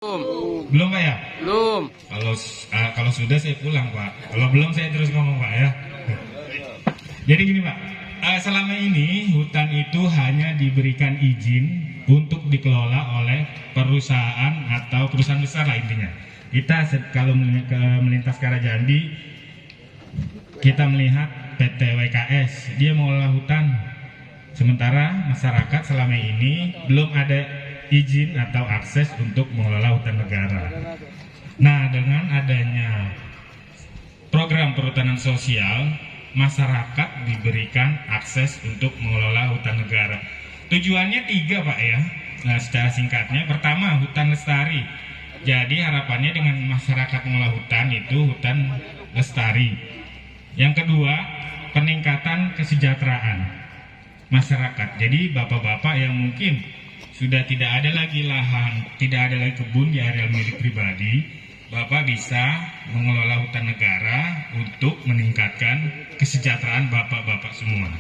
Belum Pak ya? Belum. Kalau sudah saya pulang Pak. Kalau belum saya terus ngomong Pak ya. Jadi gini Pak, selama ini hutan itu hanya diberikan izin untuk dikelola oleh perusahaan atau perusahaan besar lah intinya. Kita kalau melintas ke arah Jambi, kita melihat PT WKS, dia mengelola hutan. Sementara masyarakat selama ini belum ada izin atau akses untuk mengelola hutan negara. Nah, dengan adanya program perhutanan sosial, masyarakat diberikan akses untuk mengelola hutan negara. Tujuannya 3 Pak ya. Nah, secara singkatnya, pertama hutan lestari. Jadi harapannya dengan masyarakat mengelola hutan itu hutan lestari. Yang kedua, peningkatan kesejahteraan masyarakat. Jadi bapak-bapak yang mungkin sudah tidak ada lagi lahan, tidak ada lagi kebun di areal milik pribadi, Bapak bisa mengelola hutan negara untuk meningkatkan kesejahteraan bapak-bapak semua.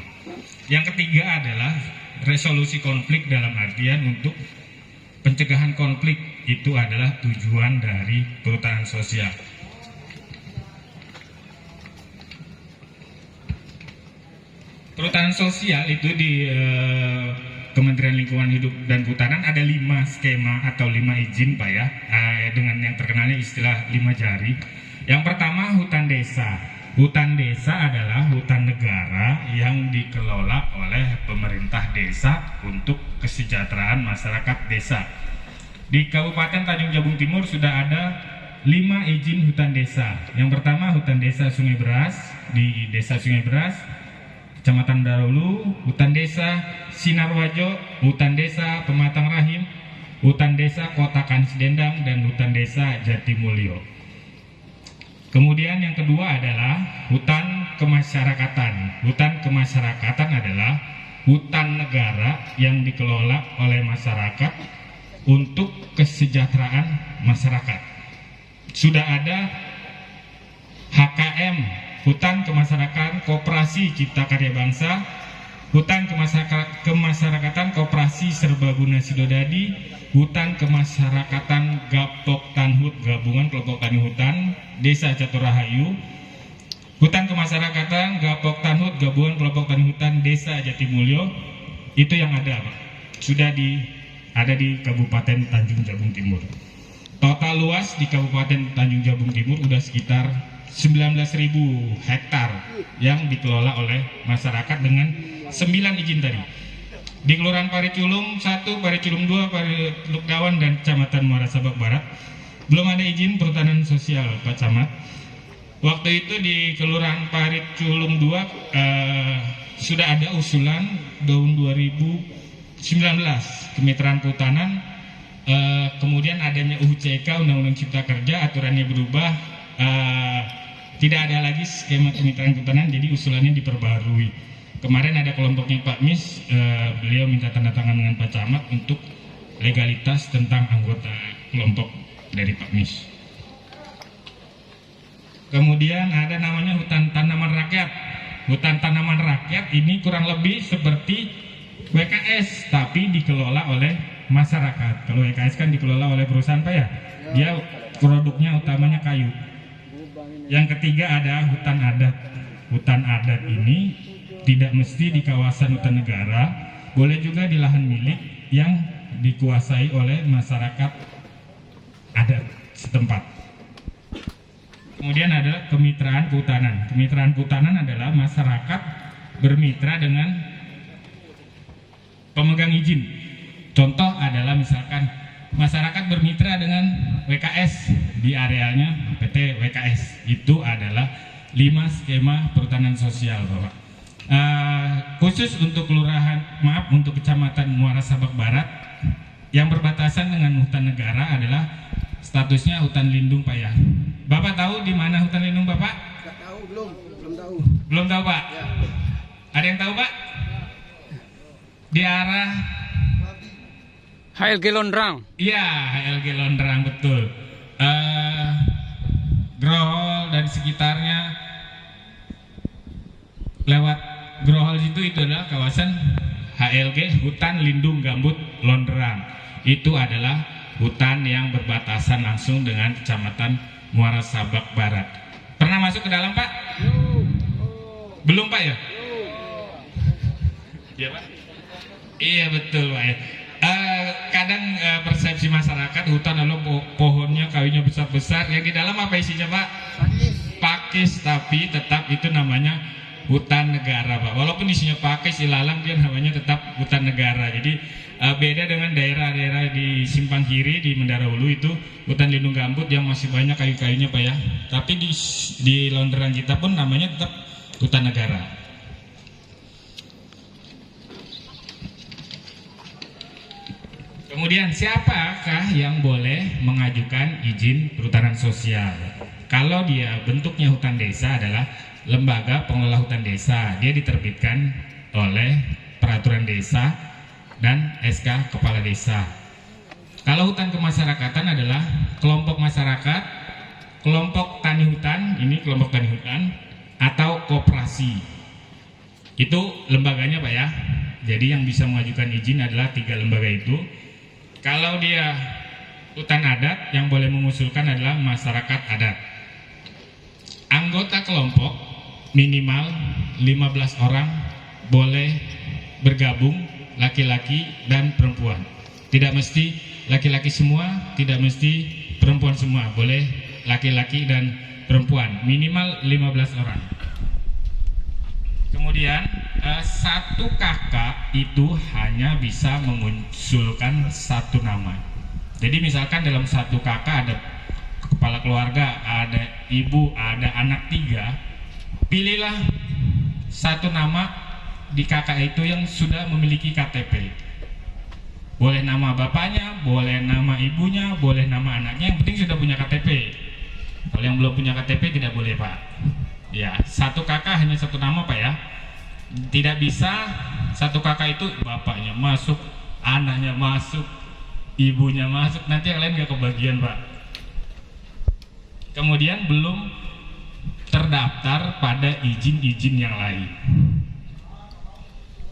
Yang ketiga adalah resolusi konflik dalam artian untuk pencegahan konflik, itu adalah tujuan dari perhutanan sosial. Perhutanan sosial itu di Kementerian Lingkungan Hidup dan Kehutanan ada 5 skema atau 5 izin Pak ya, dengan yang terkenalnya istilah 5 jari. Yang pertama hutan desa. Hutan desa adalah hutan negara yang dikelola oleh pemerintah desa untuk kesejahteraan masyarakat desa. Di Kabupaten Tanjung Jabung Timur sudah ada 5 izin hutan desa. Yang pertama hutan desa Sungai Beras di Desa Sungai Beras, Kecamatan Darulu, hutan desa Sinarwajo, hutan desa Pematang Rahim, hutan desa Kota Kansidendang, dan hutan desa Jatimulyo. Kemudian yang kedua adalah hutan kemasyarakatan. Hutan kemasyarakatan adalah hutan negara yang dikelola oleh masyarakat untuk kesejahteraan masyarakat. Sudah ada HKM, Hutan Kemasyarakatan Koperasi Cipta Karya Bangsa, Hutan Kemasyarakatan Koperasi Serbaguna Sidodadi, Hutan Kemasyarakatan Gapok Tanhut Gabungan Kelompok Tani Hutan Desa Caturahayu, Hutan Kemasyarakatan Gapok Tanhut Gabungan Kelompok Tani Hutan Desa Jatimulyo. Itu yang ada Pak. Sudah ada di Kabupaten Tanjung Jabung Timur. Total luas di Kabupaten Tanjung Jabung Timur udah sekitar 19.000 hektar yang dikelola oleh masyarakat dengan 9 izin tadi. Di Kelurahan Pariculum 1, Pariculum 2, Pariluk Dawan, dan Kecamatan Muara Sabak Barat belum ada izin perhutanan sosial Pak Camat. Waktu itu di Kelurahan Pariculum 2 sudah ada usulan tahun 2019 Kemitraan Kehutanan, kemudian adanya UU CK Undang-Undang Cipta Kerja, aturannya berubah, tidak ada lagi skema kemitraan kehutanan, jadi usulannya diperbarui. Kemarin ada kelompoknya Pak Mis, beliau minta tanda tangan dengan Pak Camat untuk legalitas tentang anggota kelompok dari Pak Mis. Kemudian ada namanya hutan tanaman rakyat. Hutan tanaman rakyat ini kurang lebih seperti WKS, tapi dikelola oleh masyarakat. Kalau WKS kan dikelola oleh perusahaan Pak ya, dia produknya utamanya kayu. Yang ketiga ada hutan adat. Hutan adat ini tidak mesti di kawasan hutan negara, boleh juga di lahan milik yang dikuasai oleh masyarakat adat setempat. Kemudian ada kemitraan kehutanan. Kemitraan kehutanan adalah masyarakat bermitra dengan pemegang izin. Contoh adalah misalkan masyarakat bermitra dengan WKS di arealnya PT WKS. Itu adalah 5 skema perhutanan sosial Bapak. Khusus untuk untuk Kecamatan Muara Sabak Barat yang berbatasan dengan hutan negara adalah statusnya hutan lindung Pak ya. Bapak tahu di mana hutan lindung Bapak? Tidak tahu, belum tahu. Belum tahu Pak? Ya. Ada yang tahu Pak? Di arah HLG Londrang. Iya, HLG Londrang betul. Grohol dan sekitarnya, lewat Grohol itu adalah kawasan HLG Hutan Lindung Gambut Londrang. Itu adalah hutan yang berbatasan langsung dengan Kecamatan Muara Sabak Barat. Pernah masuk ke dalam, Pak? Belum, Pak ya? Iya, Pak? Iya, betul, Pak ya. Kadang persepsi masyarakat hutan lalu pohonnya kayunya besar-besar, yang di dalam apa isinya, Pak? Pakis, tapi tetap itu namanya hutan negara, Pak. Walaupun isinya pakis, ilalang, dia namanya tetap hutan negara. Jadi beda dengan daerah-daerah di Simpang Kiri, di Mendara Hulu itu hutan lindung gambut yang masih banyak kayu-kayunya, Pak ya. Tapi di Londeran kita pun namanya tetap hutan negara. Kemudian siapakah yang boleh mengajukan izin perhutanan sosial? Kalau dia bentuknya hutan desa adalah lembaga pengelola hutan desa. Dia diterbitkan oleh peraturan desa dan SK kepala desa. Kalau hutan kemasyarakatan adalah kelompok masyarakat, kelompok tani hutan, ini kelompok tani hutan atau koperasi. Itu lembaganya, Pak ya. Jadi yang bisa mengajukan izin adalah 3 lembaga itu. Kalau dia hutan adat, yang boleh mengusulkan adalah masyarakat adat. Anggota kelompok minimal 15 orang boleh bergabung, laki-laki dan perempuan. Tidak mesti laki-laki semua, tidak mesti perempuan semua, boleh laki-laki dan perempuan, minimal 15 orang. Kemudian satu kakak itu hanya bisa mengusulkan 1 nama. Jadi misalkan dalam satu kakak ada kepala keluarga, ada ibu, ada anak 3, pilihlah 1 nama di kakak itu yang sudah memiliki KTP. Boleh nama bapaknya, boleh nama ibunya, boleh nama anaknya, yang penting sudah punya KTP. Kalau yang belum punya KTP tidak boleh, Pak. Ya, 1 kakak hanya 1 nama, Pak ya. Tidak bisa 1 kakak itu bapaknya masuk, anaknya masuk, ibunya masuk, nanti yang lain nggak kebagian, Pak. Kemudian belum terdaftar pada izin-izin yang lain.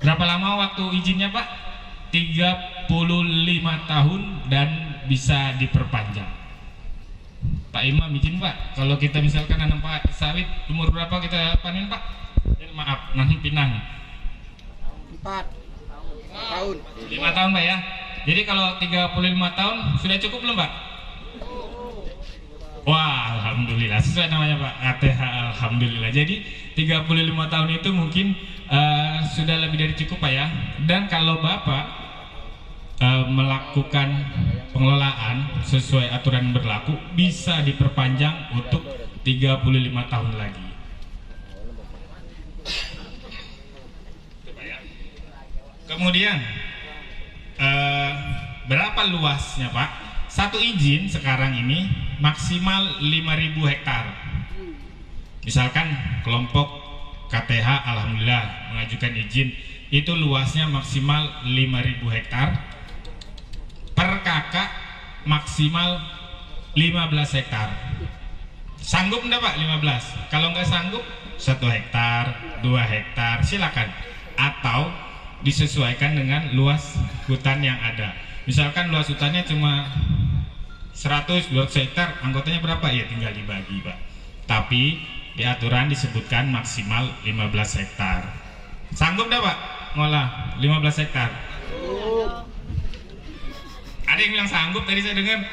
Berapa lama waktu izinnya, Pak? 35 tahun dan bisa diperpanjang. Pak Imam izin, Pak, kalau kita misalkan nanam Pak sawit, umur berapa kita panen, Pak? Maaf, nanti pinang 4 tahun. 5 tahun, Pak ya. Jadi kalau 35 tahun sudah cukup belum, Pak? Wah, alhamdulillah, sesuai namanya, Pak, ATH, alhamdulillah. Jadi 35 tahun itu mungkin sudah lebih dari cukup, Pak ya. Dan kalau Bapak melakukan pengelolaan sesuai aturan berlaku, bisa diperpanjang untuk 35 tahun lagi. Kemudian berapa luasnya, Pak? Satu izin sekarang ini maksimal 5.000 hektar. Misalkan kelompok KTH alhamdulillah mengajukan izin, itu luasnya maksimal 5.000 hektar. Per kakak maksimal 15 hektar. Sanggup enggak, Pak, 15? Kalau nggak sanggup 1 hektar, 2 hektar, silakan. Atau disesuaikan dengan luas hutan yang ada. Misalkan luas hutannya cuma 100-200 hektar, anggotanya berapa? Ya tinggal dibagi, Pak. Tapi di aturan disebutkan maksimal 15 hektar. Sanggup enggak, Pak, ngolah 15 hektar? Ada yang bilang sanggup, tadi saya dengar.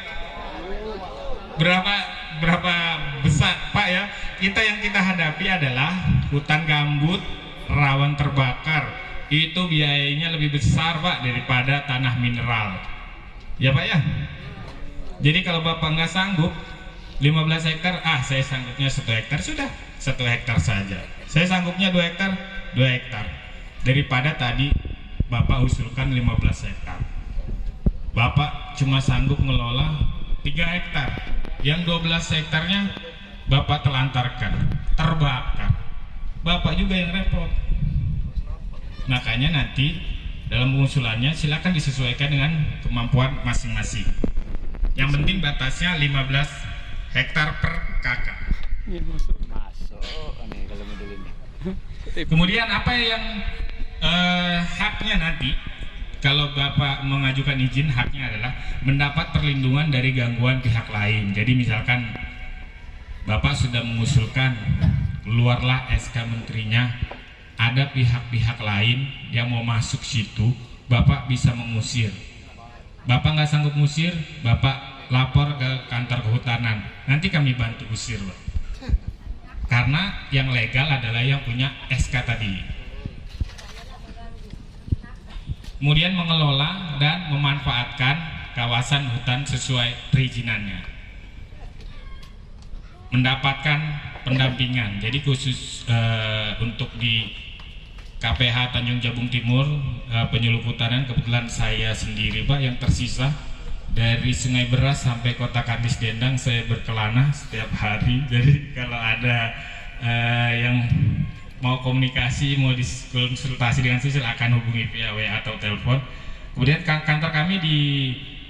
Berapa besar, Pak ya? Yang kita hadapi adalah hutan gambut rawan terbakar. Itu biayanya lebih besar, Pak, daripada tanah mineral. Ya, Pak ya? Jadi kalau Bapak nggak sanggup 15 hektar, saya sanggupnya 1 hektar, sudah 1 hektar saja. Saya sanggupnya 2 hektar, 2 hektar. Daripada tadi Bapak usulkan 15 hektar. Bapak cuma sanggup ngelola 3 hektar. Yang 12 hektarnya Bapak telantarkan, terbakar. Bapak juga yang repot. Makanya nanti dalam pengusulannya silakan disesuaikan dengan kemampuan masing-masing. Yang penting batasnya 15 hektar per kakak. Kemudian apa yang haknya nanti kalau Bapak mengajukan izin, haknya adalah mendapat perlindungan dari gangguan pihak lain. Jadi misalkan Bapak sudah mengusulkan, keluarlah SK menterinya, ada pihak-pihak lain yang mau masuk situ, Bapak bisa mengusir. Bapak nggak sanggup ngusir, Bapak lapor ke kantor kehutanan, nanti kami bantu usir, Pak. Karena yang legal adalah yang punya SK tadi. Kemudian mengelola dan memanfaatkan kawasan hutan sesuai perizinannya. Mendapatkan pendampingan. Jadi khusus untuk di KPH Tanjung Jabung Timur, penyuluh hutanan, kebetulan saya sendiri, Pak, yang tersisa dari Sungai Beras sampai Kota Kardis Dendang saya berkelana setiap hari. Jadi kalau ada yang mau komunikasi, mau dikonsultasi dengan saya, silakan hubungi via WA atau telepon. Kemudian kantor kami di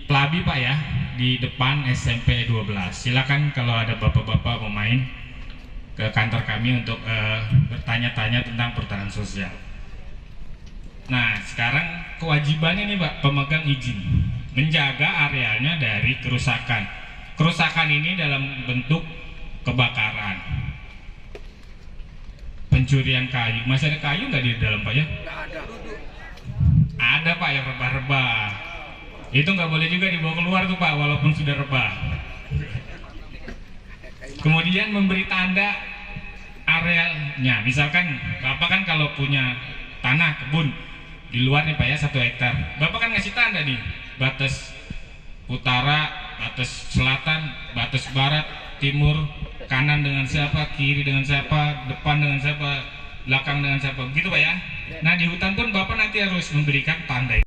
Plabi, Pak, ya, di depan SMP 12. Silakan kalau ada bapak-bapak mau main ke kantor kami untuk bertanya-tanya tentang perhutanan sosial. Nah, sekarang kewajibannya nih, Pak, pemegang izin menjaga arealnya dari kerusakan. Kerusakan ini dalam bentuk kebakaran, pencurian kayu. Masih ada kayu nggak di dalam, Pak, ya? Nggak ada. Ada, Pak, yang rebah-rebah. Itu nggak boleh juga dibawa keluar tuh, Pak, walaupun sudah rebah. Kemudian memberi tanda arealnya. Misalkan Bapak kan kalau punya tanah kebun di luar nih, Pak, ya, 1 hektar. Bapak kan ngasih tanda nih, batas utara, batas selatan, batas barat, timur, kanan dengan siapa, kiri dengan siapa, depan dengan siapa, belakang dengan siapa, begitu, Pak, ya. Nah, di hutan pun Bapak nanti harus memberikan tanda.